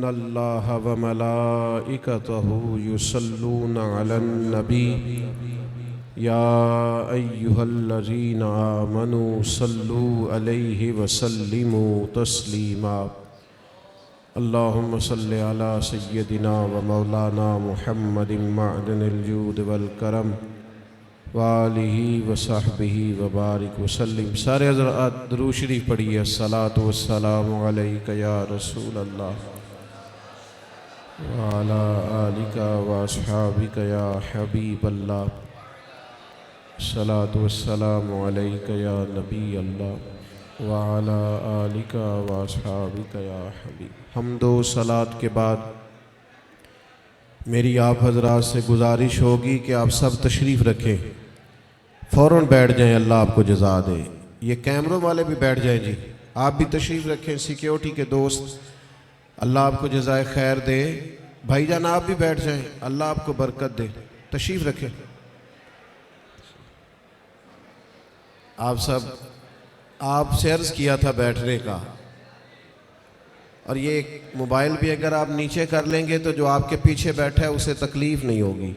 ان اللہ وملائکتہ یصلون علی النبی یا ایہا الذین آمنوا صلوا علیہ وسلموا تسلیما اللہم صل علی سیدنا و مولانا محمد معدن الجود والکرم وآلہ وصحبہ وبارک وسلم۔ سارے حضرات درود شریف پڑھیے۔ الصلاۃ والسلام علیک یا رسول اللہ وعلی آلک واصحابک یا حبیب اللہ۔ الصلاۃ والسلام علیک یا نبی اللہ وعلی آلک واصحابک یا حبیب۔ حمد و صلاۃ کے بعد میری آپ حضرات سے گزارش ہوگی کہ آپ سب تشریف رکھیں، فوراً بیٹھ جائیں، اللہ آپ کو جزا دے۔ یہ کیمروں والے بھی بیٹھ جائیں جی، آپ بھی تشریف رکھیں، سیکیورٹی کے دوست، اللہ آپ کو جزائے خیر دے۔ بھائی جان آپ بھی بیٹھ جائیں، اللہ آپ کو برکت دے، تشریف رکھیں۔ آپ سے عرض کیا تھا بیٹھنے کا، اور یہ موبائل بھی اگر آپ نیچے کر لیں گے تو جو آپ کے پیچھے بیٹھا ہے اسے تکلیف نہیں ہوگی،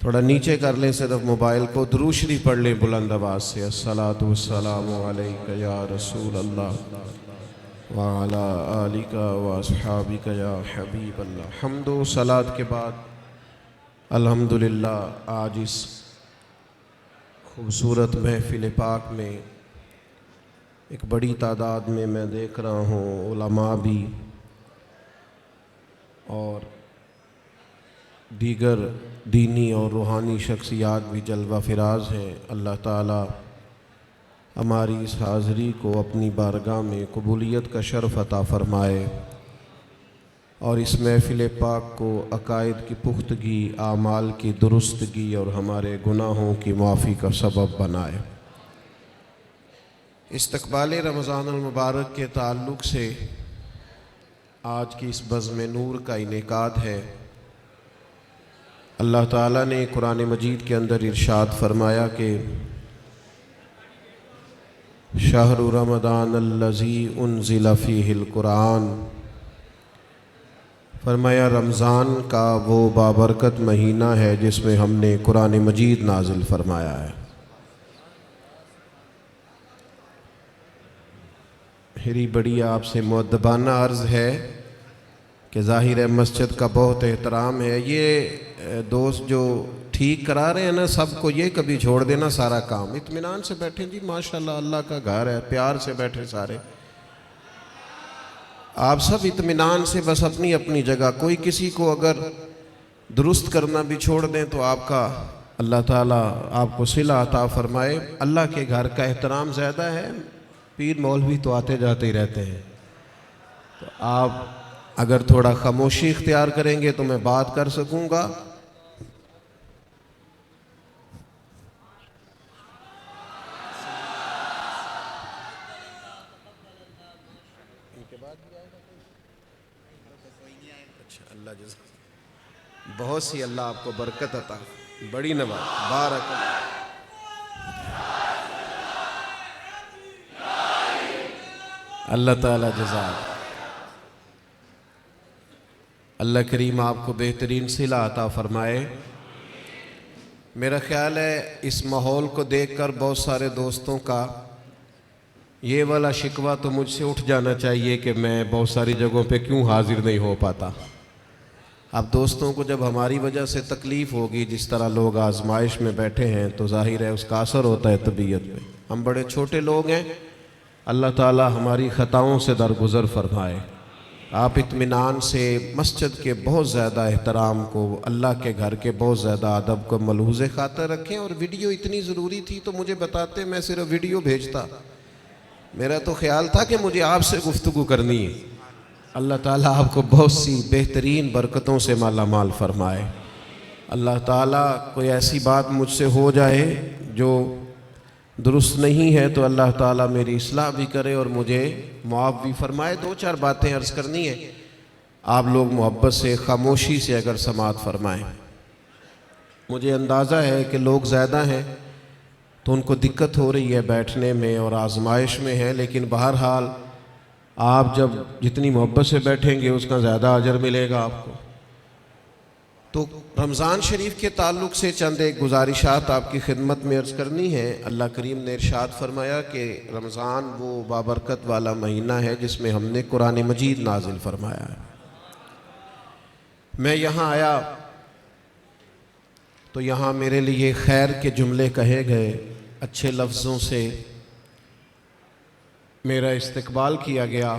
تھوڑا نیچے کر لیں صرف موبائل کو۔ درود شریف پڑھ لیں بلند آواز سے۔ الصلاۃ والسلام علیک یا رسول اللہ وعلی آلک واصحابک یا حبیب اللہ۔ حمد و صلاۃ کے بعد الحمدللہ آج اس خوبصورت محفل پاک میں ایک بڑی تعداد میں دیکھ رہا ہوں علماء بھی اور دیگر دینی اور روحانی شخصیات بھی جلوہ فراز ہیں۔ اللہ تعالی ہماری اس حاضری کو اپنی بارگاہ میں قبولیت کا شرف عطا فرمائے اور اس محفل پاک کو عقائد کی پختگی، اعمال کی درستگی اور ہمارے گناہوں کی معافی کا سبب بنائے۔ استقبال رمضان المبارک کے تعلق سے آج کی اس بزم نور کا انعقاد ہے۔ اللہ تعالیٰ نے قرآن مجید کے اندر ارشاد فرمایا کہ شہر رمضان الذی انزل فیہ القرآن، فرمایا رمضان کا وہ بابرکت مہینہ ہے جس میں ہم نے قرآن مجید نازل فرمایا ہے۔ میری بڑی آپ سے مؤدبانہ عرض ہے کہ ظاہر ہے مسجد کا بہت احترام ہے، یہ دوست جو ٹھیک کرا رہے ہیں نا سب کو یہ کبھی چھوڑ دینا سارا کام، اطمینان سے بیٹھیں جی، ماشاءاللہ اللہ کا گھر ہے، پیار سے بیٹھے سارے، آپ سب اطمینان سے بس اپنی اپنی جگہ، کوئی کسی کو اگر درست کرنا بھی چھوڑ دیں تو آپ کا اللہ تعالیٰ آپ کو صلہ عطا فرمائے۔ اللہ کے گھر کا احترام زیادہ ہے، پیر مولوی تو آتے جاتے ہی رہتے ہیں، تو آپ اگر تھوڑا خاموشی اختیار کریں گے تو میں بات کر سکوں گا۔ اچھا اللہ جزاک، بہت سی اللہ آپ کو برکت عطا، بڑی نواز، بارک اللہ۔ اللہ تعالیٰ جزاک، اللہ کریم آپ کو بہترین صلہ عطا فرمائے۔ میرا خیال ہے اس ماحول کو دیکھ کر بہت سارے دوستوں کا یہ والا شکوہ تو مجھ سے اٹھ جانا چاہیے کہ میں بہت ساری جگہوں پہ کیوں حاضر نہیں ہو پاتا۔ اب دوستوں کو جب ہماری وجہ سے تکلیف ہوگی، جس طرح لوگ آزمائش میں بیٹھے ہیں، تو ظاہر ہے اس کا اثر ہوتا ہے طبیعت پہ۔ ہم بڑے چھوٹے لوگ ہیں، اللہ تعالی ہماری خطاؤں سے درگزر فرمائے۔ آپ اطمینان سے مسجد کے بہت زیادہ احترام کو، اللہ کے گھر کے بہت زیادہ ادب کو ملحوظ خاطر رکھیں، اور ویڈیو اتنی ضروری تھی تو مجھے بتاتے، میں صرف ویڈیو بھیجتا۔ میرا تو خیال تھا کہ مجھے آپ سے گفتگو کرنی ہے۔ اللہ تعالیٰ آپ کو بہت سی بہترین برکتوں سے مالا مال فرمائے۔ اللہ تعالیٰ کوئی ایسی بات مجھ سے ہو جائے جو درست نہیں ہے تو اللہ تعالیٰ میری اصلاح بھی کرے اور مجھے معاف بھی فرمائے۔ دو چار باتیں عرض کرنی ہے، آپ لوگ محبت سے خاموشی سے اگر سماعت فرمائیں۔ مجھے اندازہ ہے کہ لوگ زیادہ ہیں تو ان کو دقت ہو رہی ہے بیٹھنے میں اور آزمائش میں ہے، لیکن بہرحال آپ جب جتنی محبت سے بیٹھیں گے اس کا زیادہ اجر ملے گا آپ کو۔ تو رمضان شریف کے تعلق سے چند ایک گزارشات آپ کی خدمت میں عرض کرنی ہے۔ اللہ کریم نے ارشاد فرمایا کہ رمضان وہ بابرکت والا مہینہ ہے جس میں ہم نے قرآن مجید نازل فرمایا ہے۔ میں یہاں آیا تو یہاں میرے لیے خیر کے جملے کہے گئے، اچھے لفظوں سے میرا استقبال کیا گیا،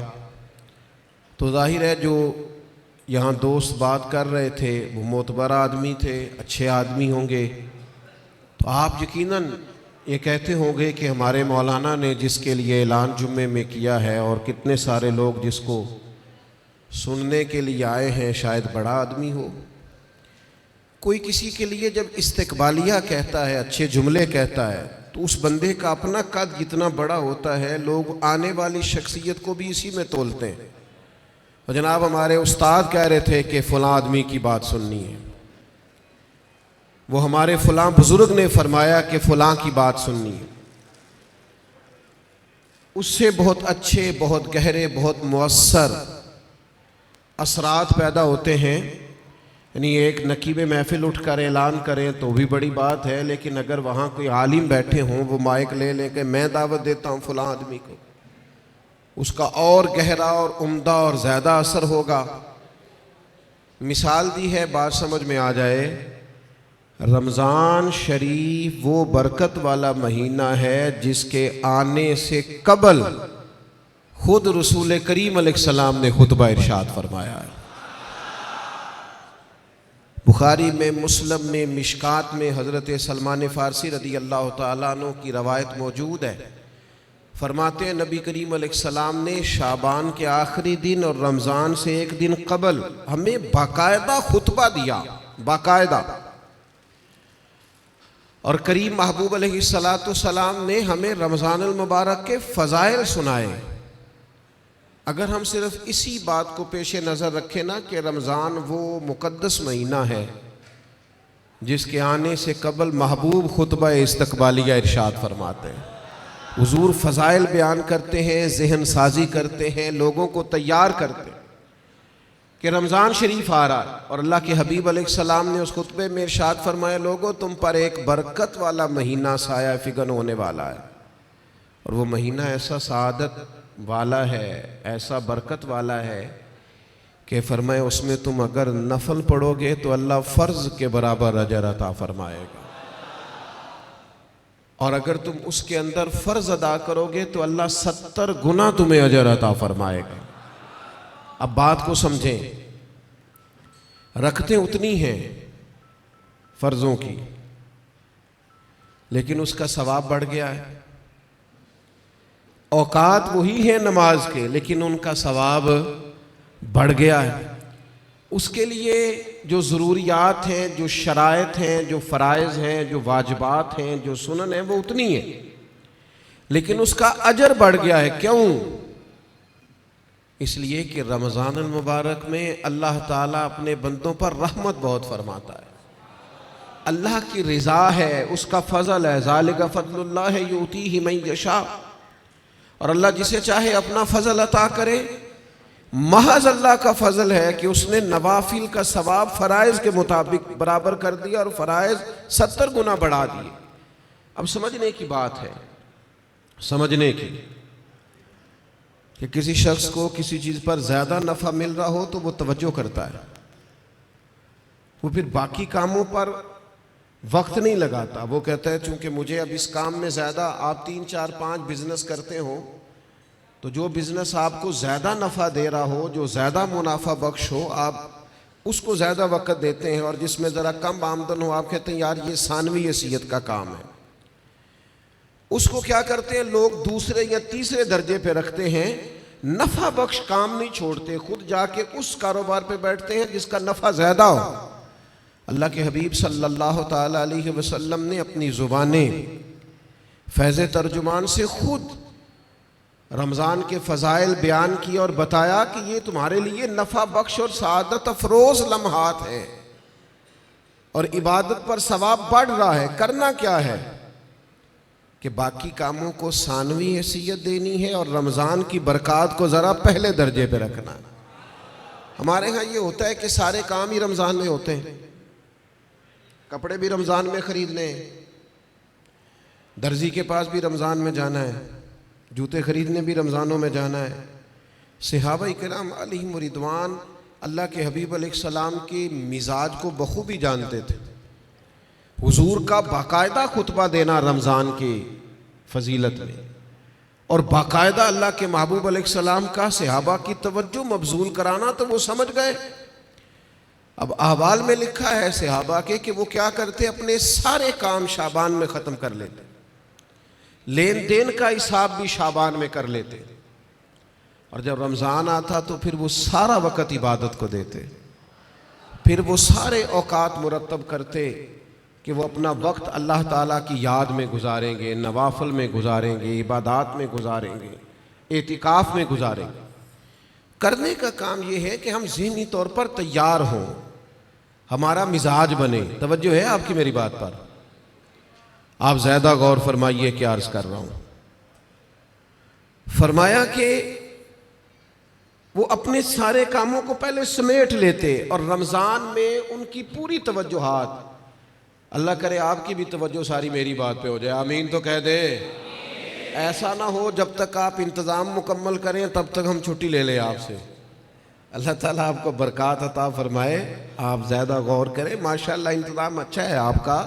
تو ظاہر ہے جو یہاں دوست بات کر رہے تھے وہ معتبر آدمی تھے، اچھے آدمی ہوں گے۔ تو آپ یقیناً یہ کہتے ہوں گے کہ ہمارے مولانا نے جس کے لیے اعلان جمعے میں کیا ہے اور کتنے سارے لوگ جس کو سننے کے لیے آئے ہیں شاید بڑا آدمی ہو۔ کوئی کسی کے لیے جب استقبالیہ کہتا ہے، اچھے جملے کہتا ہے، تو اس بندے کا اپنا قد جتنا بڑا ہوتا ہے لوگ آنے والی شخصیت کو بھی اسی میں تولتے ہیں۔ اور جناب ہمارے استاد کہہ رہے تھے کہ فلاں آدمی کی بات سننی ہے، وہ ہمارے فلاں بزرگ نے فرمایا کہ فلاں کی بات سننی ہے، اس سے بہت اچھے، بہت گہرے، بہت مؤثر اثرات پیدا ہوتے ہیں۔ یعنی ایک نقیب محفل اٹھ کر اعلان کریں تو بھی بڑی بات ہے، لیکن اگر وہاں کوئی عالم بیٹھے ہوں وہ مائک لے لیں کہ میں دعوت دیتا ہوں فلاں آدمی کو، اس کا اور گہرا اور عمدہ اور زیادہ اثر ہوگا۔ مثال دی ہے، بات سمجھ میں آ جائے۔ رمضان شریف وہ برکت والا مہینہ ہے جس کے آنے سے قبل خود رسول کریم علیہ السلام نے خطبہ ارشاد فرمایا ہے۔ بخاری میں، مسلم میں، مشکات میں حضرت سلمان فارسی رضی اللہ تعالیٰ عنہ کی روایت موجود ہے۔ فرماتے ہیں نبی کریم علیہ السلام نے شعبان کے آخری دن اور رمضان سے ایک دن قبل ہمیں باقاعدہ خطبہ دیا، باقاعدہ۔ اور کریم محبوب علیہ السلام نے ہمیں رمضان المبارک کے فضائل سنائے۔ اگر ہم صرف اسی بات کو پیش نظر رکھیں نا کہ رمضان وہ مقدس مہینہ ہے جس کے آنے سے قبل محبوب خطبہ استقبالیہ ارشاد فرماتے ہیں، حضور فضائل بیان کرتے ہیں، ذہن سازی کرتے ہیں، لوگوں کو تیار کرتے ہیں کہ رمضان شریف آ رہا ہے۔ اور اللہ کے حبیب علیہ السلام نے اس خطبے میں ارشاد فرمایا، لوگوں تم پر ایک برکت والا مہینہ سایہ فگن ہونے والا ہے، اور وہ مہینہ ایسا سعادت والا ہے، ایسا برکت والا ہے کہ فرمائے اس میں تم اگر نفل پڑھو گے تو اللہ فرض کے برابر اجر عطا فرمائے گا، اور اگر تم اس کے اندر فرض ادا کرو گے تو اللہ 70 گنا تمہیں اجر عطا فرمائے گا۔ اب بات کو سمجھیں، رکھتے اتنی ہیں فرضوں کی، لیکن اس کا ثواب بڑھ گیا ہے۔ اوقات وہی ہیں نماز کے، لیکن ان کا ثواب بڑھ گیا ہے۔ اس کے لیے جو ضروریات ہیں، جو شرائط ہیں، جو فرائض ہیں، جو واجبات ہیں، جو سنن ہیں، وہ اتنی ہیں، لیکن اس کا اجر بڑھ گیا ہے۔ کیوں؟ اس لیے کہ رمضان المبارک میں اللہ تعالیٰ اپنے بندوں پر رحمت بہت فرماتا ہے، اللہ کی رضا ہے، اس کا فضل ہے، ذالک فضل اللہ یؤتیہ من یشاء، اور اللہ جسے چاہے اپنا فضل عطا کرے۔ محض اللہ کا فضل ہے کہ اس نے نوافل کا ثواب فرائض کے مطابق برابر کر دیا اور فرائض 70 گنا بڑھا دیے۔ اب سمجھنے کی بات ہے، سمجھنے کی، کہ کسی شخص کو کسی چیز پر زیادہ نفع مل رہا ہو تو وہ توجہ کرتا ہے، وہ پھر باقی کاموں پر وقت نہیں لگاتا۔ وہ کہتا ہے چونکہ مجھے اب اس کام میں زیادہ، آپ 3 4 5 بزنس کرتے ہو تو جو بزنس آپ کو زیادہ نفع دے رہا ہو، جو زیادہ منافع بخش ہو، آپ اس کو زیادہ وقت دیتے ہیں، اور جس میں ذرا کم آمدن ہو آپ کہتے ہیں یار یہ ثانوی حیثیت کا کام ہے۔ اس کو کیا کرتے ہیں لوگ دوسرے یا تیسرے درجے پہ رکھتے ہیں، نفع بخش کام نہیں چھوڑتے، خود جا کے اس کاروبار پہ بیٹھتے ہیں جس کا نفع زیادہ ہو۔ اللہ کے حبیب صلی اللہ تعالی علیہ وسلم نے اپنی زبانیں فیض ترجمان سے خود رمضان کے فضائل بیان کی اور بتایا کہ یہ تمہارے لیے نفع بخش اور سعادت افروز لمحات ہیں، اور عبادت پر ثواب بڑھ رہا ہے۔ کرنا کیا ہے کہ باقی کاموں کو ثانوی حیثیت دینی ہے اور رمضان کی برکات کو ذرا پہلے درجے پہ رکھنا. ہمارے ہاں یہ ہوتا ہے کہ سارے کام ہی رمضان میں ہوتے ہیں. کپڑے بھی رمضان میں خریدنے ہیں، درزی کے پاس بھی رمضان میں جانا ہے، جوتے خریدنے بھی رمضانوں میں جانا ہے. صحابہ کرام علیہم رضوان اللہ کے حبیب علیہ السلام کی مزاج کو بخوبی جانتے تھے. حضور کا باقاعدہ خطبہ دینا رمضان کی فضیلت میں، اور باقاعدہ اللہ کے محبوب علیہ السلام کا صحابہ کی توجہ مبذول کرانا، تو وہ سمجھ گئے. اب احوال میں لکھا ہے صحابہ کے کہ وہ کیا کرتے، اپنے سارے کام شعبان میں ختم کر لیتے، لین دین کا حساب بھی شعبان میں کر لیتے، اور جب رمضان آتا تو پھر وہ سارا وقت عبادت کو دیتے. پھر وہ سارے اوقات مرتب کرتے کہ وہ اپنا وقت اللہ تعالیٰ کی یاد میں گزاریں گے، نوافل میں گزاریں گے، عبادات میں گزاریں گے، اعتکاف میں گزاریں گے. کرنے کا کام یہ ہے کہ ہم ذہنی طور پر تیار ہوں، ہمارا مزاج بنے. توجہ ہے آپ کی میری بات پر؟ آپ زیادہ غور فرمائیے کیا عرض کر رہا ہوں. فرمایا کہ وہ اپنے سارے کاموں کو پہلے سمیٹ لیتے، اور رمضان میں ان کی پوری توجہات، اللہ کرے آپ کی بھی توجہ ساری میری بات پہ ہو جائے، آمین تو کہہ دے. ایسا نہ ہو جب تک آپ انتظام مکمل کریں تب تک ہم چھٹی لے لیں آپ سے. اللہ تعالیٰ آپ کو برکات عطا فرمائے. آپ زیادہ غور کریں، ماشاءاللہ انتظام اچھا ہے آپ کا،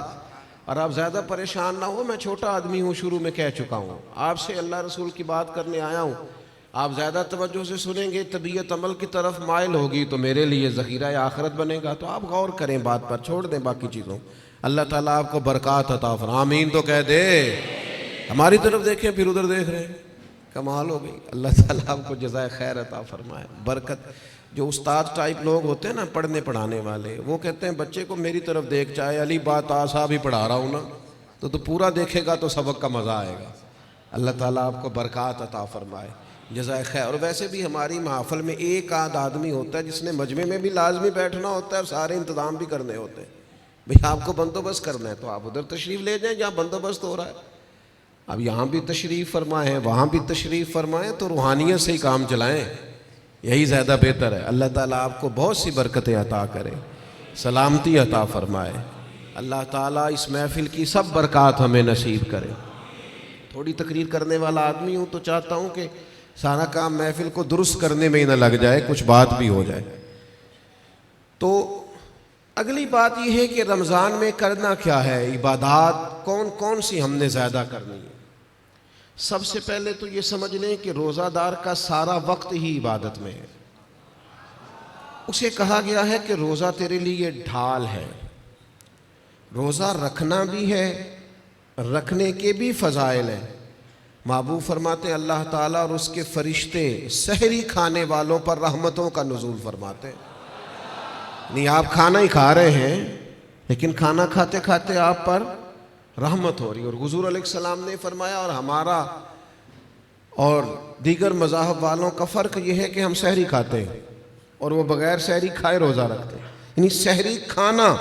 اور آپ زیادہ پریشان نہ ہو. میں چھوٹا آدمی ہوں، شروع میں کہہ چکا ہوں، آپ سے اللہ رسول کی بات کرنے آیا ہوں. آپ زیادہ توجہ سے سنیں گے، طبیعت عمل کی طرف مائل ہوگی تو میرے لیے ذخیرہ آخرت بنے گا. تو آپ غور کریں بات پر، چھوڑ دیں باقی چیزوں. اللہ تعالیٰ آپ کو برکات عطا فرمائے، آمین تو کہہ دے. ہماری طرف دیکھیں پھر ادھر دیکھ رہے ہیں، کمال ہو گئی. اللہ تعالیٰ آپ کو جزائے خیر عطا فرمائے، برکت. جو استاد ٹائپ لوگ ہوتے ہیں نا، پڑھنے پڑھانے والے، وہ کہتے ہیں بچے کو میری طرف دیکھ، چاہے علی بات آسا بھی پڑھا رہا ہوں نا تو پورا دیکھے گا تو سبق کا مزہ آئے گا. اللہ تعالیٰ آپ کو برکات عطا فرمائے، جزائے خیر. اور ویسے بھی ہماری محفل میں ایک آدھ آدمی ہوتا ہے جس نے مجمع میں بھی لازمی بیٹھنا ہوتا ہے اور سارے انتظام بھی کرنے ہوتے ہیں. بھئی آپ کو بندوبست کرنا ہے تو آپ ادھر تشریف لے جائیں جہاں بندوبست ہو رہا ہے. اب یہاں بھی تشریف فرمائیں، وہاں بھی تشریف فرمائیں، تو روحانیت سے ہی کام چلائیں، یہی زیادہ بہتر ہے. اللہ تعالیٰ آپ کو بہت سی برکتیں عطا کرے، سلامتی عطا فرمائے. اللہ تعالیٰ اس محفل کی سب برکات ہمیں نصیب کرے. تھوڑی تقریر کرنے والا آدمی ہوں تو چاہتا ہوں کہ سارا کام محفل کو درست کرنے میں ہی نہ لگ جائے، کچھ بات بھی ہو جائے. تو اگلی بات یہ ہے کہ رمضان میں کرنا کیا ہے، عبادات کون کون سی ہم نے زیادہ کرنی ہے. سب سے پہلے تو یہ سمجھ لیں کہ روزہ دار کا سارا وقت ہی عبادت میں ہے. اسے کہا گیا ہے کہ روزہ تیرے لیے ڈھال ہے. روزہ رکھنا بھی ہے، رکھنے کے بھی فضائل ہیں. محبوب فرماتے ہیں اللہ تعالیٰ اور اس کے فرشتے سحری کھانے والوں پر رحمتوں کا نزول فرماتے ہیں. نہیں آپ کھانا ہی کھا رہے ہیں لیکن کھانا کھاتے کھاتے آپ پر رحمت ہو رہی. اور حضور علیہ السلام نے فرمایا، اور ہمارا اور دیگر مذاہب والوں کا فرق یہ ہے کہ ہم سحری کھاتے ہیں اور وہ بغیر سحری کھائے روزہ رکھتے ہیں. یعنی سحری کھانا،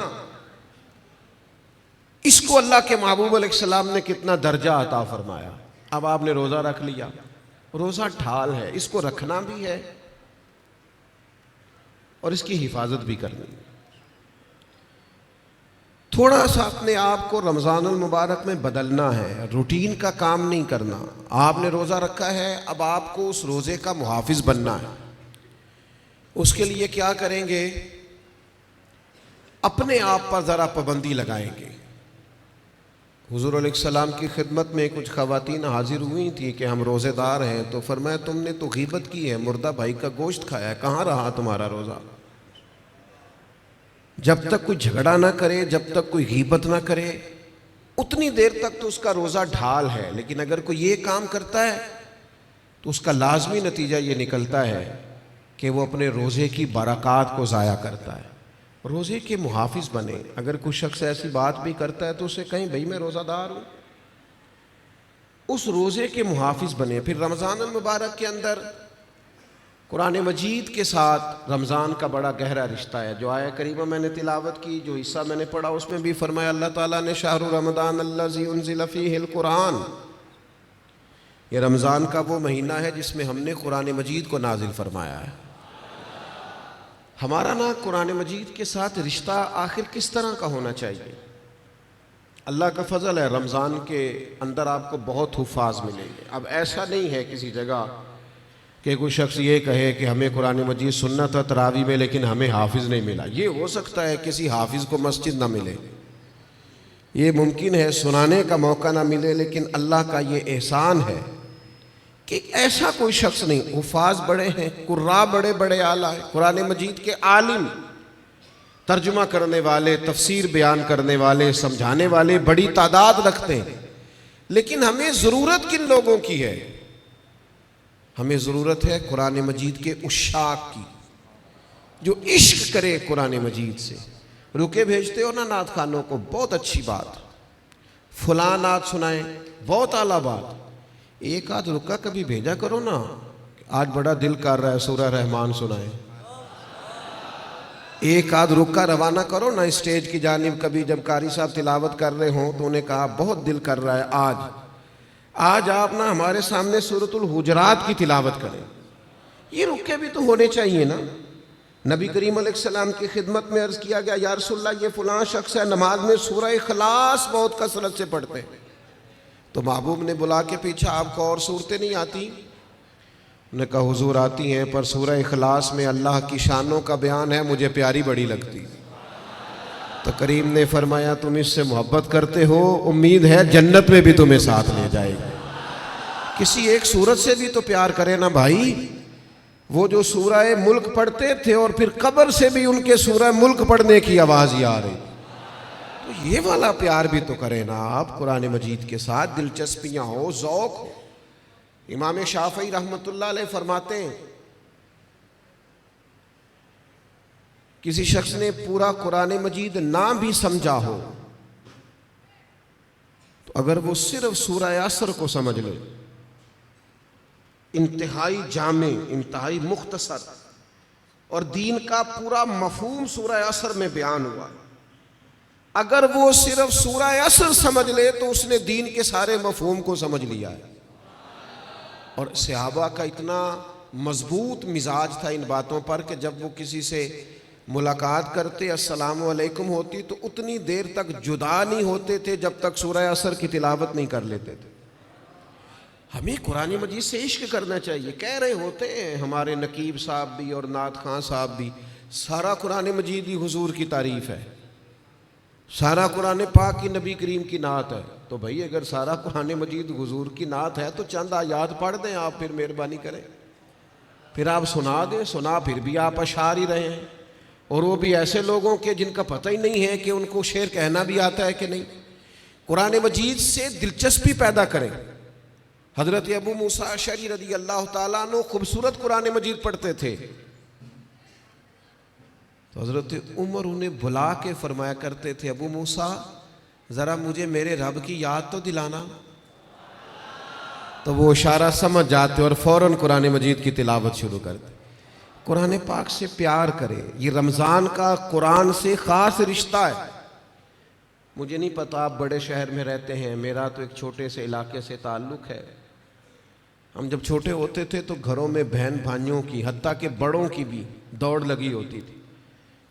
اس کو اللہ کے محبوب علیہ السلام نے کتنا درجہ عطا فرمایا. اب آپ نے روزہ رکھ لیا، روزہ ڈھال ہے، اس کو رکھنا بھی ہے اور اس کی حفاظت بھی کرنی. تھوڑا سا اپنے آپ کو رمضان المبارک میں بدلنا ہے، روٹین کا کام نہیں کرنا. آپ نے روزہ رکھا ہے، اب آپ کو اس روزے کا محافظ بننا ہے. اس کے لیے کیا کریں گے؟ اپنے آپ پر ذرا پابندی لگائیں گے. حضور علیہ السلام کی خدمت میں کچھ خواتین حاضر ہوئی تھیں کہ ہم روزے دار ہیں، تو فرمایا تم نے تو غیبت کی ہے، مردہ بھائی کا گوشت کھایا ہے، کہاں رہا تمہارا روزہ؟ جب تک کوئی جھگڑا نہ کرے، جب تک کوئی غیبت نہ کرے، اتنی دیر تک تو اس کا روزہ ڈھال ہے. لیکن اگر کوئی یہ کام کرتا ہے تو اس کا لازمی نتیجہ یہ نکلتا ہے کہ وہ اپنے روزے کی برکات کو ضائع کرتا ہے. روزے کے محافظ بنے. اگر کوئی شخص ایسی بات بھی کرتا ہے تو اسے کہیں بھئی میں روزہ دار ہوں، اس روزے کے محافظ بنے. پھر رمضان المبارک کے اندر قرآن مجید کے ساتھ رمضان کا بڑا گہرا رشتہ ہے. جو آیہ کریمہ میں نے تلاوت کی، جو حصہ میں نے پڑھا، اس میں بھی فرمایا اللہ تعالیٰ نے شہر رمضان الذی انزل فیہ القرآن، یہ رمضان کا وہ مہینہ ہے جس میں ہم نے قرآن مجید کو نازل فرمایا ہے. ہمارا نا قرآن مجید کے ساتھ رشتہ آخر کس طرح کا ہونا چاہیے؟ اللہ کا فضل ہے، رمضان کے اندر آپ کو بہت حفاظ ملیں گے. اب ایسا نہیں ہے کسی جگہ کہ کوئی شخص یہ کہے کہ ہمیں قرآن مجید سننا تھا تراوی میں لیکن ہمیں حافظ نہیں ملا. یہ ہو سکتا ہے کسی حافظ کو مسجد نہ ملے، یہ ممکن ہے سنانے کا موقع نہ ملے، لیکن اللہ کا یہ احسان ہے کہ ایسا کوئی شخص نہیں. حفاظ بڑے ہیں، قراء بڑے بڑے اعلیٰ ہیں، قرآن مجید کے عالم، ترجمہ کرنے والے، تفسیر بیان کرنے والے، سمجھانے والے بڑی تعداد رکھتے ہیں. لیکن ہمیں ضرورت کن لوگوں کی ہے؟ ہمیں ضرورت ہے قرآن مجید کے عشاق کی، جو عشق کرے قرآن مجید سے. رکے بھیجتے ہو نا نعت خوانوں کو، بہت اچھی بات، فلاں نعت سنائیں، بہت اعلیٰ بات. ایک آدھ رکا کبھی بھیجا کرو نا، آج بڑا دل کر رہا ہے سورہ رحمان سنائیں. ایک آدھ رکا روانہ کرو نا اسٹیج کی جانب. کبھی جب قاری صاحب تلاوت کر رہے ہوں تو انہیں کہا بہت دل کر رہا ہے آج آپ نا ہمارے سامنے سورۃ الحجرات کی تلاوت کریں. یہ رکے بھی تو ہونے چاہیے نا. نبی کریم علیہ السلام کی خدمت میں عرض کیا گیا یا رسول اللہ یہ فلاں شخص ہے نماز میں سورہ اخلاص بہت کثرت سے پڑھتے ہیں. تو محبوب نے بلا کے پوچھا آپ کو اور صورتیں نہیں آتی؟ انہوں نے کہا حضور آتی ہیں، پر سورہ اخلاص میں اللہ کی شانوں کا بیان ہے، مجھے پیاری بڑی لگتی. تو کریم نے فرمایا تم اس سے محبت کرتے ہو، امید ہے جنت میں بھی تمہیں ساتھ لے جائے گی. کسی ایک سورت سے بھی تو پیار کرے نا بھائی. وہ جو سورہ ملک پڑھتے تھے اور پھر قبر سے بھی ان کے سورہ ملک پڑھنے کی آواز ہی آ رہی، تو یہ والا پیار بھی تو کرے نا آپ. قرآن مجید کے ساتھ دلچسپیاں ہو، ذوق ہو. امام شافعی رحمۃ اللہ علیہ فرماتے ہیں کسی شخص نے پورا قرآن مجید نہ بھی سمجھا ہو تو اگر وہ صرف سورہ عصر کو سمجھ لے، انتہائی جامع، انتہائی مختصر، اور دین کا پورا مفہوم سورہ عصر میں بیان ہوا، اگر وہ صرف سورہ عصر سمجھ لے تو اس نے دین کے سارے مفہوم کو سمجھ لیا ہے. اور صحابہ کا اتنا مضبوط مزاج تھا ان باتوں پر کہ جب وہ کسی سے ملاقات کرتے، السلام علیکم ہوتی، تو اتنی دیر تک جدا نہیں ہوتے تھے جب تک سورہ عصر کی تلاوت نہیں کر لیتے تھے. ہمیں قرآن مجید سے عشق کرنا چاہیے. کہہ رہے ہوتے ہیں ہمارے نقیب صاحب بھی اور نعت خان صاحب بھی، سارا قرآن مجید ہی حضور کی تعریف ہے، سارا قرآن پاک کی نبی کریم کی نعت ہے. تو بھائی اگر سارا قرآن مجید حضور کی نعت ہے تو چند آیات پڑھ دیں آپ، پھر مہربانی کریں، پھر آپ سنا دیں. سنا پھر بھی آپ اشعار ہی رہے ہیں، اور وہ بھی ایسے لوگوں کے جن کا پتہ ہی نہیں ہے کہ ان کو شعر کہنا بھی آتا ہے کہ نہیں. قرآن مجید سے دلچسپی پیدا کریں. حضرت ابو موسیٰ اشعری رضی اللہ تعالیٰ عنہ خوبصورت قرآن مجید پڑھتے تھے. تو حضرت عمر انہیں بلا کے فرمایا کرتے تھے ابو موسیٰ ذرا مجھے میرے رب کی یاد تو دلانا. تو وہ اشارہ سمجھ جاتے اور فوراً قرآن مجید کی تلاوت شروع کرتے. قرآن پاک سے پیار کرے. یہ رمضان کا قرآن سے خاص رشتہ ہے. مجھے نہیں پتا آپ بڑے شہر میں رہتے ہیں، میرا تو ایک چھوٹے سے علاقے سے تعلق ہے. ہم جب چھوٹے ہوتے تھے تو گھروں میں بہن بھائیوں کی، حتیٰ کہ بڑوں کی بھی دوڑ لگی ہوتی تھی.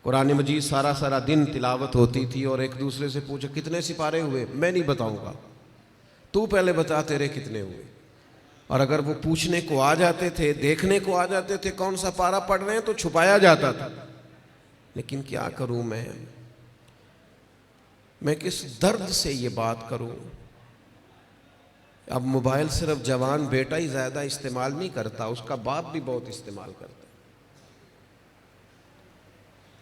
قرآن مجید سارا دن تلاوت ہوتی تھی، اور ایک دوسرے سے پوچھا کتنے سپارے ہوئے، میں نہیں بتاؤں گا، تو پہلے بتا تیرے کتنے ہوئے. اور اگر وہ پوچھنے کو آ جاتے تھے، دیکھنے کو آ جاتے تھے کون سا پارا پڑھ رہے ہیں، تو چھپایا جاتا تھا. لیکن کیا کروں میں کس درد سے یہ بات کروں. اب موبائل صرف جوان بیٹا ہی زیادہ استعمال نہیں کرتا، اس کا باپ بھی بہت استعمال کرتا.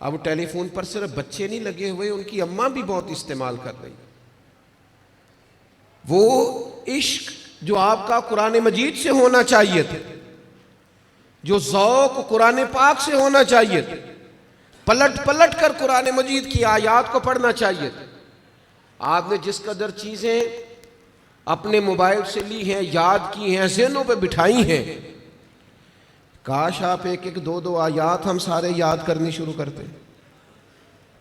اب ٹیلی فون پر صرف بچے نہیں لگے ہوئے، ان کی اماں بھی بہت استعمال کر رہی. وہ عشق جو آپ کا قرآن مجید سے ہونا چاہیے تھا، جو ذوق قرآن پاک سے ہونا چاہیے تھا، پلٹ کر قرآن مجید کی آیات کو پڑھنا چاہیے تھا. آپ نے جس قدر چیزیں اپنے موبائل سے لی ہیں، یاد کی ہیں، ذہنوں پہ بٹھائی ہیں، کاش آپ ایک ایک دو دو آیات ہم سارے یاد کرنی شروع کرتے،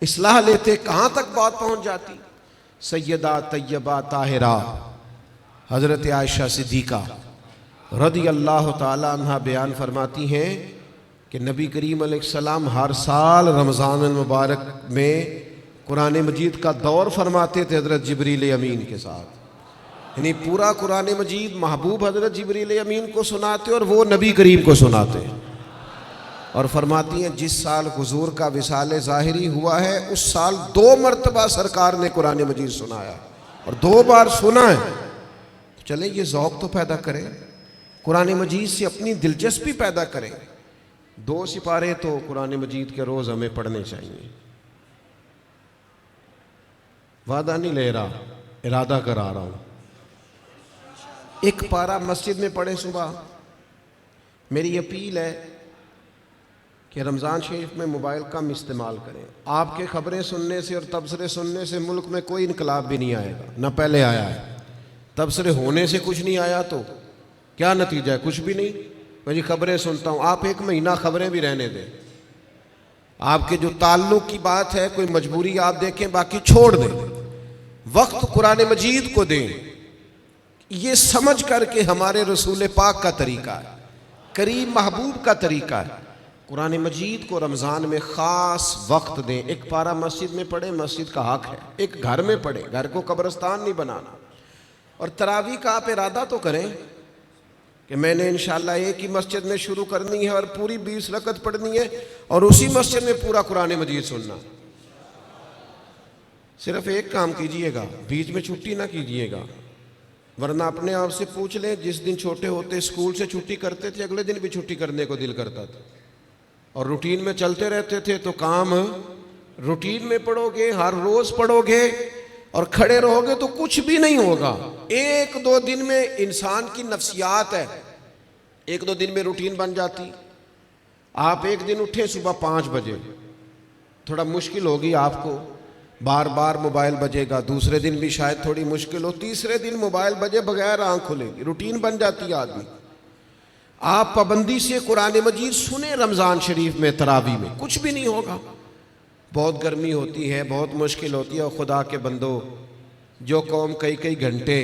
اصلاح لیتے، کہاں تک بات پہنچ جاتی۔ سیدہ طیبہ طاہرہ حضرت عائشہ صدیقہ رضی اللہ تعالی عنہ بیان فرماتی ہیں کہ نبی کریم علیہ السلام ہر سال رمضان المبارک میں قرآن مجید کا دور فرماتے تھے حضرت جبریل امین کے ساتھ، یعنی پورا قرآن مجید محبوب حضرت جبریل امین کو سناتے اور وہ نبی کریم کو سناتے، اور فرماتی ہیں جس سال حضور کا وصال ظاہری ہوا ہے اس سال 2 مرتبہ سرکار نے قرآن مجید سنایا، اور 2 بار سنا ہے۔ چلے یہ ذوق تو پیدا کریں، قرآن مجید سے اپنی دلچسپی پیدا کریں۔ 2 سپارے تو قرآن مجید کے روز ہمیں پڑھنے چاہیے۔ وعدہ نہیں لے رہا، ارادہ کرا رہا ہوں، 1 پارہ مسجد میں پڑھیں صبح۔ میری اپیل ہے کہ رمضان شریف میں موبائل کم استعمال کریں۔ آپ کے خبریں سننے سے اور تبصرے سننے سے ملک میں کوئی انقلاب بھی نہیں آئے گا، نہ پہلے آیا ہے۔ تبصرے ہونے سے کچھ نہیں آیا تو کیا نتیجہ ہے؟ کچھ بھی نہیں۔ میں جی خبریں سنتا ہوں، آپ 1 مہینہ خبریں بھی رہنے دیں، آپ کے جو تعلق کی بات ہے کوئی مجبوری آپ دیکھیں، باقی چھوڑ دیں، وقت قرآن مجید کو دیں، یہ سمجھ کر کہ ہمارے رسول پاک کا طریقہ ہے، کریم محبوب کا طریقہ ہے۔ قرآن مجید کو رمضان میں خاص وقت دیں۔ 1 پارہ مسجد میں پڑھیں، مسجد کا حق ہے، 1 گھر میں پڑھیں، گھر کو قبرستان نہیں بنانا۔ اور تراویح کا آپ ارادہ تو کریں کہ میں نے انشاءاللہ ایک ہی مسجد میں شروع کرنی ہے اور پوری 20 رکعت پڑھنی ہے، اور اسی مسجد میں پورا قرآن مجید سننا۔ صرف ایک کام کیجئے گا، بیچ میں چھٹی نہ کیجئے گا، ورنہ اپنے آپ سے پوچھ لیں، جس دن چھوٹے ہوتے اسکول سے چھٹی کرتے تھے اگلے دن بھی چھٹی کرنے کو دل کرتا تھا، اور روٹین میں چلتے رہتے تھے، تو کام روٹین میں پڑھو گے، ہر روز پڑھو گے اور کھڑے رہو گے تو کچھ بھی نہیں ہوگا۔ 1-2 دن میں انسان کی نفسیات ہے، 1-2 دن میں روٹین بن جاتی۔ آپ ایک دن اٹھیں صبح 5 بجے، تھوڑا مشکل ہوگی آپ کو، بار بار موبائل بجے گا، دوسرے دن بھی شاید تھوڑی مشکل ہو، تیسرے دن موبائل بجے بغیر آنکھ کھلے گی، روٹین بن جاتی ہے آدمی۔ آپ پابندی سے قرآن مجید سنیں رمضان شریف میں، تراویح میں، کچھ بھی نہیں ہوگا۔ بہت گرمی ہوتی ہے، بہت مشکل ہوتی ہے، اور خدا کے بندو، جو قوم کئی گھنٹے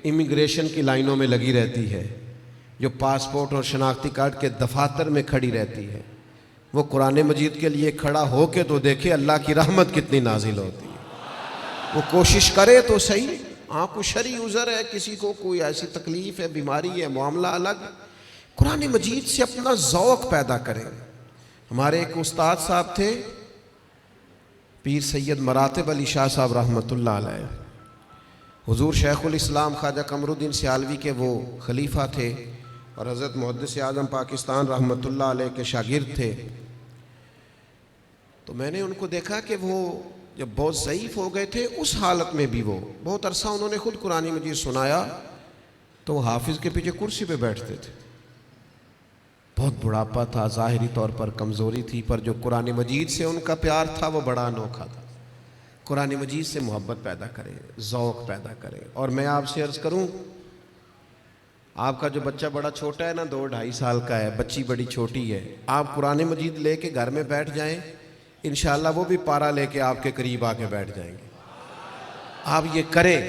امیگریشن کی لائنوں میں لگی رہتی ہے، جو پاسپورٹ اور شناختی کارڈ کے دفاتر میں کھڑی رہتی ہے، وہ قرآن مجید کے لیے کھڑا ہو کے تو دیکھے اللہ کی رحمت کتنی نازل ہوتی ہے۔ وہ کوشش کرے تو صحیح۔ ہاں کوئی شرعی عذر ہے، کسی کو کوئی ایسی تکلیف ہے، بیماری ہے، معاملہ الگ، قرآن مجید سے اپنا ذوق پیدا کریں۔ ہمارے ایک استاد صاحب تھے، پیر سید مراتب علی شاہ صاحب رحمۃ اللہ علیہ، حضور شیخ الاسلام خواجہ قمر الدین سیالوی کے وہ خلیفہ تھے، اور حضرت محدث اعظم پاکستان رحمۃ اللہ علیہ کے شاگرد تھے۔ تو میں نے ان کو دیکھا کہ وہ جب بہت ضعیف ہو گئے تھے، اس حالت میں بھی وہ بہت عرصہ انہوں نے خود قرآن مجید سنایا، تو وہ حافظ کے پیچھے کرسی پہ بیٹھتے تھے، بہت بڑھاپا تھا، ظاہری طور پر کمزوری تھی، پر جو قرآن مجید سے ان کا پیار تھا وہ بڑا انوکھا تھا۔ قرآن مجید سے محبت پیدا کریں، ذوق پیدا کریں۔ اور میں آپ سے عرض کروں، آپ کا جو بچہ بڑا چھوٹا ہے نا، 2-2.5 سال کا ہے، بچی بڑی چھوٹی ہے، آپ قرآن مجید لے کے گھر میں بیٹھ جائیں، انشاءاللہ وہ بھی پارہ لے کے آپ کے قریب آ کے بیٹھ جائیں گے۔ آپ یہ کریں،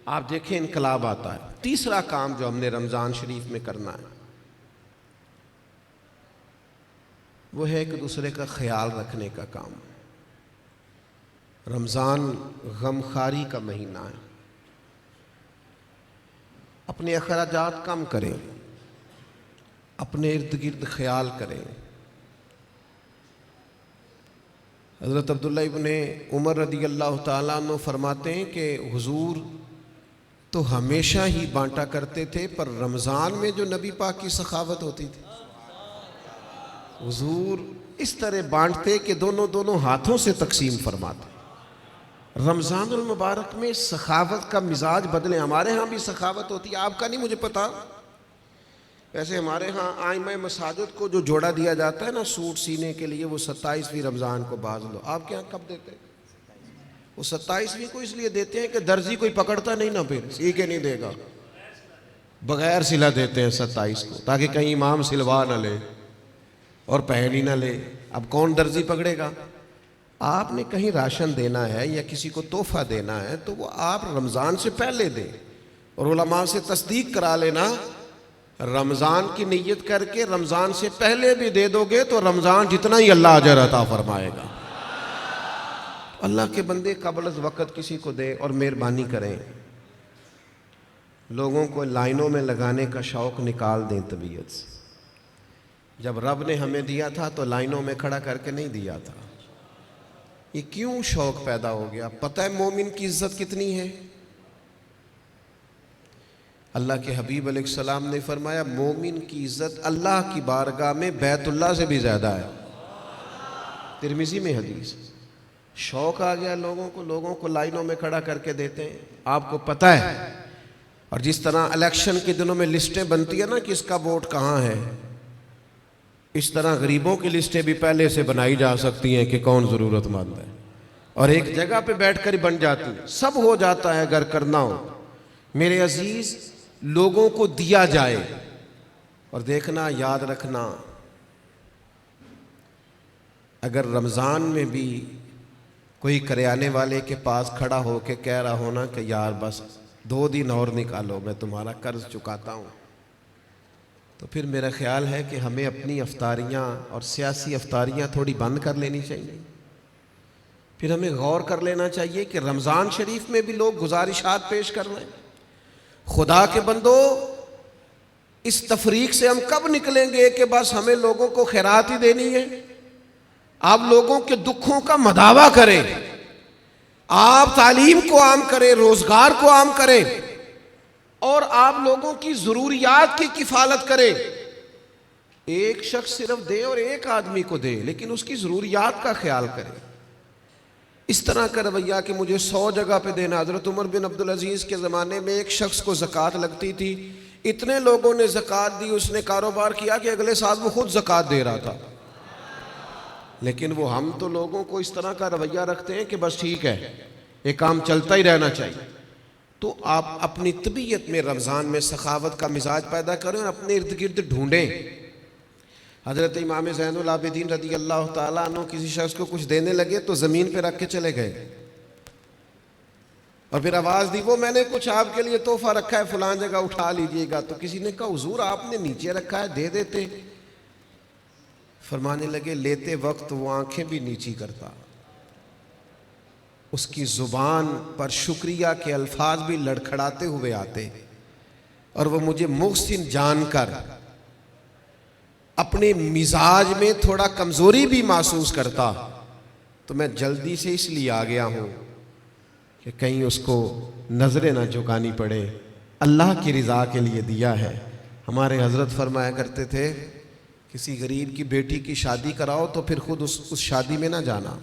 آپ دیکھیں انقلاب آتا ہے۔ تیسرا کام جو ہم نے رمضان شریف میں کرنا ہے، وہ ہے ایک دوسرے کا خیال رکھنے کا کام۔ رمضان غمخواری کا مہینہ ہے، اپنے اخراجات کم کریں، اپنے ارد گرد خیال کریں۔ حضرت عبداللہ ابن عمر رضی اللہ تعالیٰ عنہ فرماتے ہیں کہ حضور تو ہمیشہ ہی بانٹا کرتے تھے، پر رمضان میں جو نبی پاک کی سخاوت ہوتی تھی، حضور اس طرح بانٹتے کہ دونوں ہاتھوں سے تقسیم فرماتے۔ رمضان المبارک میں سخاوت کا مزاج بدلے۔ ہمارے ہاں بھی سخاوت ہوتی ہے، آپ کا نہیں مجھے پتا، ویسے ہمارے ہاں آئمہ مساجد کو جو جوڑا دیا جاتا ہے نا سوٹ سینے کے لیے، وہ 27ویں رمضان کو باز لو۔ آپ کے ہاں کب دیتے ہیں؟ وہ 27ویں کو اس لیے دیتے ہیں کہ درزی کوئی پکڑتا نہیں نا، پھر سی کے نہیں دے گا، بغیر سلا دیتے ہیں 27 کو، تاکہ کہیں امام سلوا نہ لے۔ اور پہن ہی نہ لے، اب کون درزی پکڑے گا؟ آپ نے کہیں راشن دینا ہے یا کسی کو تحفہ دینا ہے تو وہ آپ رمضان سے پہلے دیں، اور علماء سے تصدیق کرا لینا، رمضان کی نیت کر کے رمضان سے پہلے بھی دے دو گے تو رمضان جتنا ہی اللہ اجر عطا فرمائے گا۔ اللہ کے بندے قبل از وقت کسی کو دیں اور مہربانی کریں، لوگوں کو لائنوں میں لگانے کا شوق نکال دیں طبیعت سے۔ جب رب نے ہمیں دیا تھا تو لائنوں میں کھڑا کر کے نہیں دیا تھا، یہ کیوں شوق پیدا ہو گیا؟ پتہ ہے مومن کی عزت کتنی ہے؟ اللہ کے حبیب علیہ السلام نے فرمایا مومن کی عزت اللہ کی بارگاہ میں بیت اللہ سے بھی زیادہ ہے، ترمذی میں حدیث۔ شوق آ گیا لوگوں کو لائنوں میں کھڑا کر کے دیتے ہیں، آپ کو پتہ ہے۔ اور جس طرح الیکشن کے دنوں میں لسٹیں بنتی ہیں نا کہ اس کا ووٹ کہاں ہے، اس طرح غریبوں کی لسٹیں بھی پہلے سے بنائی جا سکتی ہیں کہ کون ضرورت مند ہے، اور ایک جگہ پہ بیٹھ کر ہی بن جاتی ہیں، سب ہو جاتا ہے اگر کرنا ہو۔ میرے عزیز، لوگوں کو دیا جائے، اور دیکھنا یاد رکھنا اگر رمضان میں بھی کوئی کریانے والے کے پاس کھڑا ہو کے کہہ رہا ہونا کہ یار بس 2 دن اور نکالو میں تمہارا قرض چکاتا ہوں، تو پھر میرا خیال ہے کہ ہمیں اپنی افطاریاں اور سیاسی افطاریاں تھوڑی بند کر لینی چاہیے۔ پھر ہمیں غور کر لینا چاہیے کہ رمضان شریف میں بھی لوگ گزارشات پیش کر رہے ہیں۔ خدا کے بندو، اس تفریق سے ہم کب نکلیں گے کہ بس ہمیں لوگوں کو خیرات ہی دینی ہے؟ آپ لوگوں کے دکھوں کا مداوع کریں، آپ تعلیم کو عام کریں، روزگار کو عام کریں، اور آپ لوگوں کی ضروریات کی کفالت کریں۔ ایک شخص صرف دے اور ایک آدمی کو دے، لیکن اس کی ضروریات کا خیال کریں۔ اس طرح کا رویہ کہ مجھے 100 جگہ پہ دینا۔ حضرت عمر بن عبدالعزیز کے زمانے میں ایک شخص کو زکوٰۃ لگتی تھی، اتنے لوگوں نے زکوٰۃ دی، اس نے کاروبار کیا کہ اگلے سال وہ خود زکوٰۃ دے رہا تھا۔ لیکن ہم تو لوگوں کو اس طرح کا رویہ رکھتے ہیں کہ بس ٹھیک ہے، یہ کام چلتا ہی رہنا چاہیے۔ تو آپ اپنی طبیعت میں رمضان میں سخاوت کا مزاج پیدا کریں اور اپنے ارد گرد ڈھونڈیں۔ حضرت امام زین العابدین رضی اللہ تعالیٰ عنہ کسی شخص کو کچھ دینے لگے تو زمین پہ رکھ کے چلے گئے، اور پھر آواز دی وہ میں نے کچھ آپ کے لیے تحفہ رکھا ہے فلان جگہ اٹھا لیجئے گا۔ تو کسی نے کہا حضور آپ نے نیچے رکھا ہے، دے دیتے۔ فرمانے لگے لیتے وقت وہ آنکھیں بھی نیچی کرتا، اس کی زبان پر شکریہ کے الفاظ بھی لڑکھڑاتے ہوئے آتے، اور وہ مجھے محسن جان کر اپنے مزاج میں تھوڑا کمزوری بھی محسوس کرتا، تو میں جلدی سے اس لیے آ گیا ہوں کہ کہیں اس کو نظریں نہ جھکانی پڑے، اللہ کی رضا کے لیے دیا ہے۔ ہمارے حضرت فرمایا کرتے تھے کسی غریب کی بیٹی کی شادی کراؤ تو پھر خود اس شادی میں نہ جانا،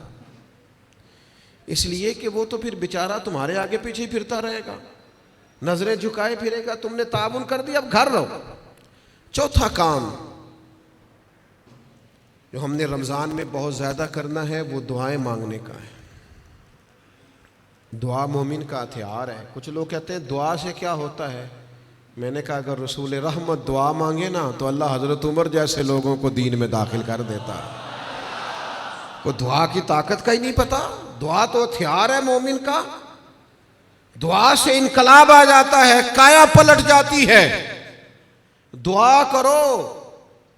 اس لیے کہ وہ تو پھر بیچارہ تمہارے آگے پیچھے پھرتا رہے گا، نظریں جھکائے پھرے گا، تم نے تعاون کر دیا اب گھر رہو۔ چوتھا کام جو ہم نے رمضان میں بہت زیادہ کرنا ہے وہ دعائیں مانگنے کا ہے۔ دعا مومن کا ہتھیار ہے۔ کچھ لوگ کہتے ہیں دعا سے کیا ہوتا ہے؟ میں نے کہا اگر رسول رحمت دعا مانگے نا تو اللہ حضرت عمر جیسے لوگوں کو دین میں داخل کر دیتا ہے۔ وہ دعا کی طاقت کا ہی نہیں پتا، دعا تو ہتھیار ہے مومن کا۔ دعا سے انقلاب آ جاتا ہے، کایا پلٹ جاتی ہے۔ دعا کرو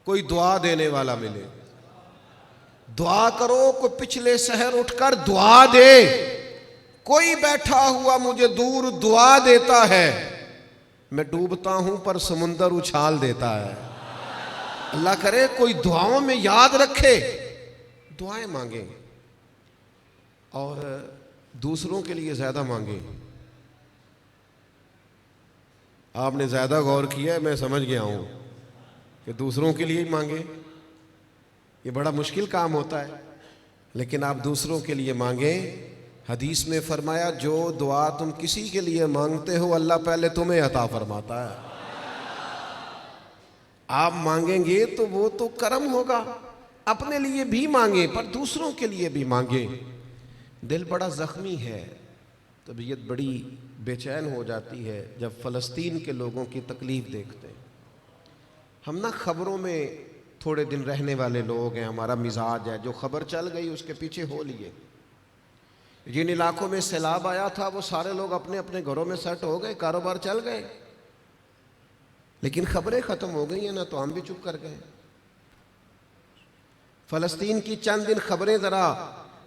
کوئی دعا دینے والا ملے، دعا کرو کوئی پچھلے سحر اٹھ کر دعا دے، کوئی بیٹھا ہوا مجھے دور دعا دیتا ہے، میں ڈوبتا ہوں پر سمندر اچھال دیتا ہے۔ اللہ کرے کوئی دعاؤں میں یاد رکھے، دعائیں مانگیں اور دوسروں کے لیے زیادہ مانگیں۔ آپ نے زیادہ غور کیا ہے، میں سمجھ گیا ہوں کہ دوسروں کے لیے ہی مانگیں، یہ بڑا مشکل کام ہوتا ہے، لیکن آپ دوسروں کے لیے مانگیں۔ حدیث میں فرمایا جو دعا تم کسی کے لیے مانگتے ہو اللہ پہلے تمہیں عطا فرماتا ہے۔ آپ مانگیں گے تو وہ تو کرم ہوگا، اپنے لیے بھی مانگیں پر دوسروں کے لیے بھی مانگیں۔ دل بڑا زخمی ہے، طبیعت بڑی بے چین ہو جاتی ہے جب فلسطین کے لوگوں کی تکلیف دیکھتے ہیں۔ ہم نہ خبروں میں تھوڑے دن رہنے والے لوگ ہیں، ہمارا مزاج ہے، جو خبر چل گئی اس کے پیچھے ہو لیے۔ جن علاقوں میں سیلاب آیا تھا وہ سارے لوگ اپنے اپنے گھروں میں سیٹ ہو گئے، کاروبار چل گئے، لیکن خبریں ختم ہو گئی ہیں نا، تو ہم بھی چپ کر گئے۔ فلسطین کی چند دن خبریں ذرا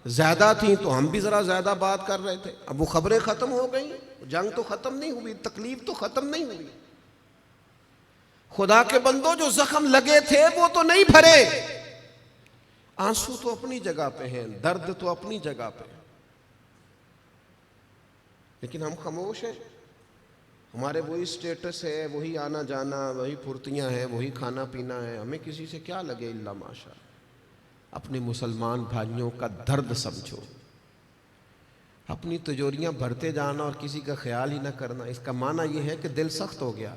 زیادہ تھیں تو ہم بھی ذرا زیادہ بات کر رہے تھے، اب وہ خبریں ختم ہو گئیں، جنگ تو ختم نہیں ہوئی، تکلیف تو ختم نہیں ہوئی۔ خدا کے بندوں، جو زخم لگے تھے وہ تو نہیں بھرے، آنسو تو اپنی جگہ پہ ہیں، درد تو اپنی جگہ پہ، لیکن ہم خاموش ہیں۔ ہمارے وہی سٹیٹس ہے، وہی آنا جانا، وہی پھرتیاں ہیں، وہی کھانا پینا ہے، ہمیں کسی سے کیا لگے الا ماشاء اللہ۔ اپنے مسلمان بھائیوں کا درد سمجھو، اپنی تجوریاں بھرتے جانا اور کسی کا خیال ہی نہ کرنا، اس کا معنی یہ ہے کہ دل سخت ہو گیا۔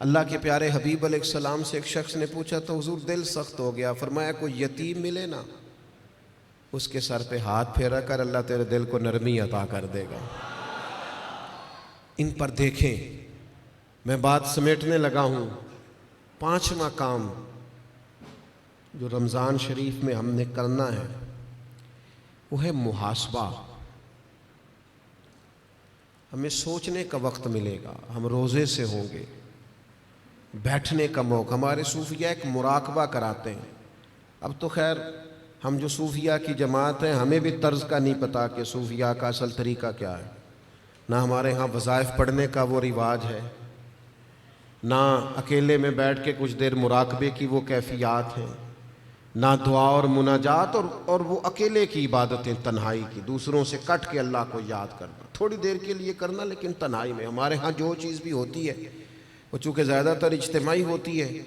اللہ کے پیارے حبیب علیہ السلام سے ایک شخص نے پوچھا تو حضور دل سخت ہو گیا، فرمایا کوئی یتیم ملے نا، اس کے سر پہ ہاتھ پھیرا کر، اللہ تیرے دل کو نرمی عطا کر دے گا۔ ان پر دیکھیں، میں بات سمیٹنے لگا ہوں۔ 5واں کام جو رمضان شریف میں ہم نے کرنا ہے وہ ہے محاسبہ۔ ہمیں سوچنے کا وقت ملے گا، ہم روزے سے ہوں گے، بیٹھنے کا موقع۔ ہمارے صوفیہ ایک مراقبہ کراتے ہیں۔ اب تو خیر ہم جو صوفیہ کی جماعت ہیں، ہمیں بھی طرز کا نہیں پتا کہ صوفیہ کا اصل طریقہ کیا ہے، نہ ہمارے ہاں وظائف پڑھنے کا وہ رواج ہے، نہ اکیلے میں بیٹھ کے کچھ دیر مراقبے کی وہ کیفیات ہیں، نہ دعا اور مناجات اور وہ اکیلے کی عبادتیں، تنہائی کی، دوسروں سے کٹ کے اللہ کو یاد کرنا، تھوڑی دیر کے لیے کرنا لیکن تنہائی میں۔ ہمارے ہاں جو چیز بھی ہوتی ہے وہ چونکہ زیادہ تر اجتماعی ہوتی ہے،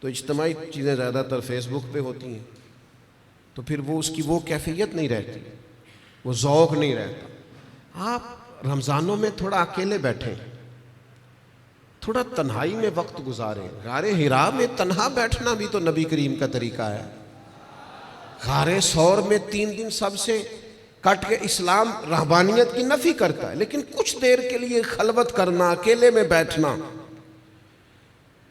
تو اجتماعی چیزیں زیادہ تر فیس بک پہ ہوتی ہیں، تو پھر وہ اس کی وہ کیفیت نہیں رہتی، وہ ذوق نہیں رہتا۔ آپ رمضانوں میں تھوڑا اکیلے بیٹھیں، تھوڑا تنہائی میں وقت گزاریں۔ غار حرا میں تنہا بیٹھنا بھی تو نبی کریم کا طریقہ ہے۔ غار ثور میں 3 دن سب سے کٹ کے اسلام رہبانیت کی نفی کرتا ہے، لیکن کچھ دیر کے لیے خلوت کرنا، اکیلے میں بیٹھنا،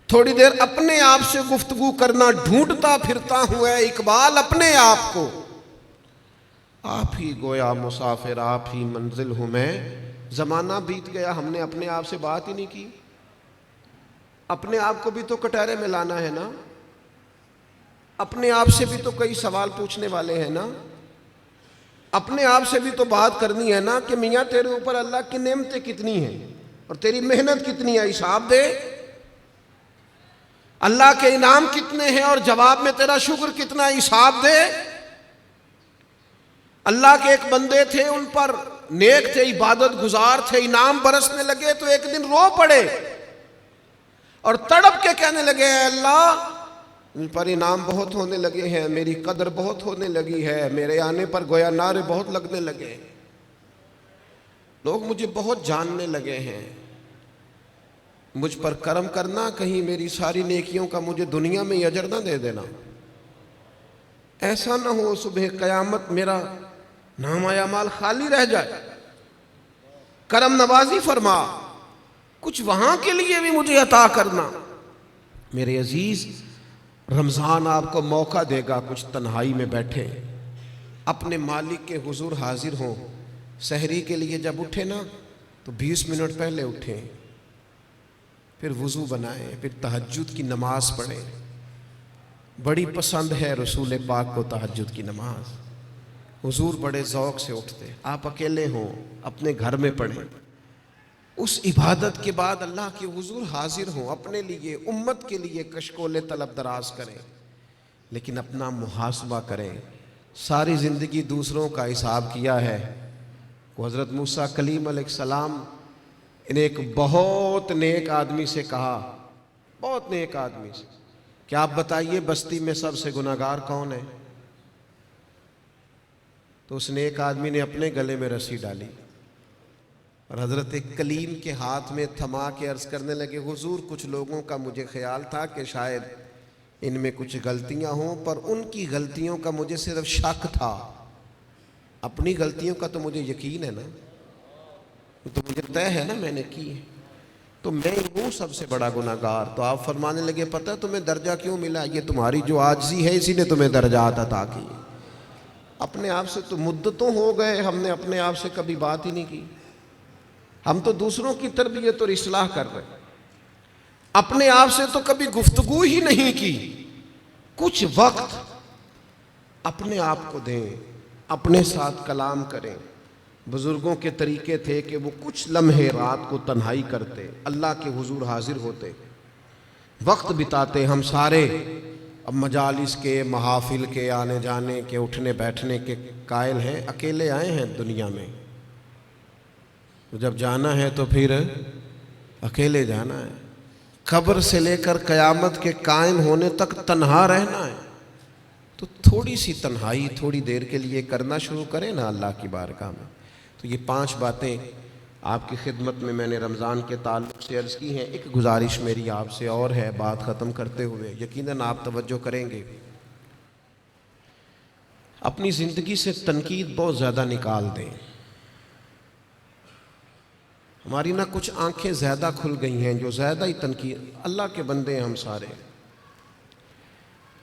تھوڑی دیر اپنے آپ سے گفتگو کرنا۔ ڈھونڈتا پھرتا ہوں اے اقبال اپنے آپ کو، آپ ہی گویا مسافر، آپ ہی منزل ہوں میں۔ زمانہ بیت گیا، ہم نے اپنے آپ سے بات ہی نہیں کی۔ اپنے آپ کو بھی تو کٹہرے میں لانا ہے نا، اپنے آپ سے بھی تو کئی سوال پوچھنے والے ہیں نا، اپنے آپ سے بھی تو بات کرنی ہے نا کہ میاں تیرے اوپر اللہ کی نعمتیں کتنی ہیں اور تیری محنت کتنی ہے، حساب دے۔ اللہ کے انعام کتنے ہیں اور جواب میں تیرا شکر کتنا ہے، حساب دے۔ اللہ کے ایک بندے تھے، ان پر نیک تھے، عبادت گزار تھے، انعام برسنے لگے تو ایک دن رو پڑے اور تڑپ کے کہنے لگے اے اللہ، ان پر انعام بہت ہونے لگے ہیں، میری قدر بہت ہونے لگی ہے، میرے آنے پر گویا نعرے بہت لگنے لگے، لوگ مجھے بہت جاننے لگے ہیں، مجھ پر کرم کرنا، کہیں میری ساری نیکیوں کا مجھے دنیا میں اجر نہ دے دینا، ایسا نہ ہو صبح قیامت میرا نام اعمال خالی رہ جائے، کرم نوازی فرما، کچھ وہاں کے لیے بھی مجھے عطا کرنا۔ میرے عزیز، رمضان آپ کو موقع دے گا کچھ تنہائی میں بیٹھے، اپنے مالک کے حضور حاضر ہوں۔ سحری کے لیے جب اٹھے نا تو 20 منٹ پہلے اٹھیں، پھر وضو بنائیں، پھر تہجد کی نماز پڑھیں۔ بڑی پسند ہے رسول پاک کو تہجد کی نماز، حضور بڑے ذوق سے اٹھتے۔ آپ اکیلے ہوں، اپنے گھر میں پڑھیں، اس عبادت کے بعد اللہ کے حضور حاضر ہوں، اپنے لیے، امت کے لیے کشکول طلب دراز کریں، لیکن اپنا محاسبہ کریں۔ ساری زندگی دوسروں کا حساب کیا ہے۔ وہ حضرت موسیٰ کلیم علیہ السلام نے ایک بہت نیک آدمی سے کہا، بہت نیک آدمی سے، کہ آپ بتائیے بستی میں سب سے گناہگار کون ہے؟ تو اس نیک آدمی نے اپنے گلے میں رسی ڈالی اور حضرت کلیم کے ہاتھ میں تھما کے عرض کرنے لگے، حضور کچھ لوگوں کا مجھے خیال تھا کہ شاید ان میں کچھ غلطیاں ہوں، پر ان کی غلطیوں کا مجھے صرف شک تھا، اپنی غلطیوں کا تو مجھے یقین ہے نا، تو مجھے طے ہے نا میں نے کی ہے۔ تو میں ہوں سب سے بڑا گناہگار۔ تو آپ فرمانے لگے پتہ تمہیں درجہ کیوں ملا؟ یہ تمہاری جو عاجزی ہے اسی نے تمہیں درجات عطا کی۔ اپنے آپ سے تو مدتوں ہو گئے ہم نے اپنے آپ سے کبھی بات ہی نہیں کی، ہم تو دوسروں کی تربیت اور اصلاح کر رہے ہیں، اپنے آپ سے تو کبھی گفتگو ہی نہیں کی۔ کچھ وقت اپنے آپ کو دیں، اپنے ساتھ کلام کریں۔ بزرگوں کے طریقے تھے کہ وہ کچھ لمحے رات کو تنہائی کرتے، اللہ کے حضور حاضر ہوتے، وقت بتاتے۔ ہم سارے اب مجالس کے، محافل کے، آنے جانے کے، اٹھنے بیٹھنے کے قائل ہیں، اکیلے آئے ہیں دنیا میں، جب جانا ہے تو پھر اکیلے جانا ہے۔ قبر سے لے کر قیامت کے قائم ہونے تک تنہا رہنا ہے، تو تھوڑی سی تنہائی تھوڑی دیر کے لیے کرنا شروع کریں نا اللہ کی بارگاہ میں۔ تو یہ 5 باتیں آپ کی خدمت میں نے رمضان کے تعلق سے عرض کی ہیں۔ ایک گزارش میری آپ سے اور ہے بات ختم کرتے ہوئے، یقیناً آپ توجہ کریں گے۔ اپنی زندگی سے تنقید بہت زیادہ نکال دیں۔ ہماری نہ کچھ آنکھیں زیادہ کھل گئی ہیں جو زیادہ ہی تنقید، اللہ کے بندے ہیں ہم سارے،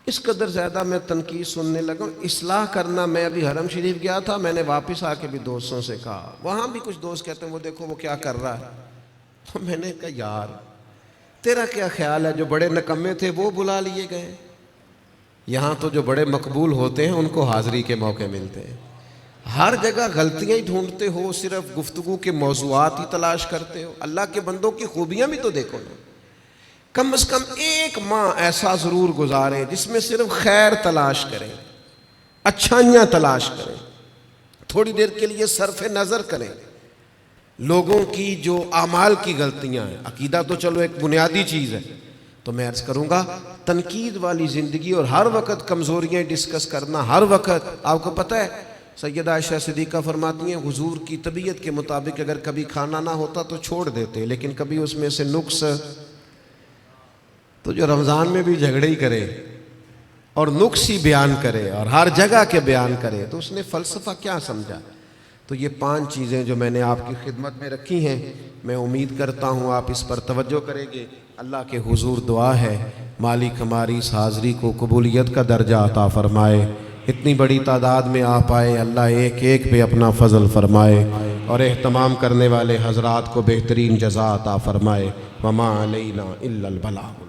اس قدر زیادہ میں تنقید سننے لگا۔ اصلاح کرنا، میں ابھی حرم شریف گیا تھا، میں نے واپس آ کے بھی دوستوں سے کہا، وہاں بھی کچھ دوست کہتے ہیں وہ دیکھو وہ کیا کر رہا ہے، تو میں نے کہا یار تیرا کیا خیال ہے، جو بڑے نکمے تھے وہ بلا لیے گئے، یہاں تو جو بڑے مقبول ہوتے ہیں ان کو حاضری کے موقع ملتے ہیں۔ ہر جگہ غلطیاں ہی ڈھونڈتے ہو، صرف گفتگو کے موضوعات ہی تلاش کرتے ہو، اللہ کے بندوں کی خوبیاں بھی تو دیکھو نا۔ کم از کم 1 ماہ ایسا ضرور گزاریں جس میں صرف خیر تلاش کریں، اچھائیاں تلاش کریں، تھوڑی دیر کے لیے صرف نظر کریں لوگوں کی جو اعمال کی غلطیاں ہیں۔ عقیدہ تو چلو ایک بنیادی چیز ہے، تو میں عرض کروں گا تنقید والی زندگی اور ہر وقت کمزوریاں ڈسکس کرنا، ہر وقت۔ آپ کو پتہ ہے سیدہ عائشہ صدیقہ فرماتی ہیں حضور کی طبیعت کے مطابق اگر کبھی کھانا نہ ہوتا تو چھوڑ دیتے، لیکن کبھی اس میں سے نقص، تو جو رمضان میں بھی جھگڑے ہی کرے اور نقص ہی بیان کرے اور ہر جگہ کے بیان کرے تو اس نے فلسفہ کیا سمجھا؟ تو یہ 5 چیزیں جو میں نے آپ کی خدمت میں رکھی ہیں، میں امید کرتا ہوں آپ اس پر توجہ کریں گے۔ اللہ کے حضور دعا ہے مالک ہماری اس حاضری کو قبولیت کا درجہ عطا فرمائے۔ اتنی بڑی تعداد میں آپ آئے، اللہ ایک ایک پہ اپنا فضل فرمائے اور اہتمام کرنے والے حضرات کو بہترین جزا عطا فرمائے۔ وما علینا الا البلاغ۔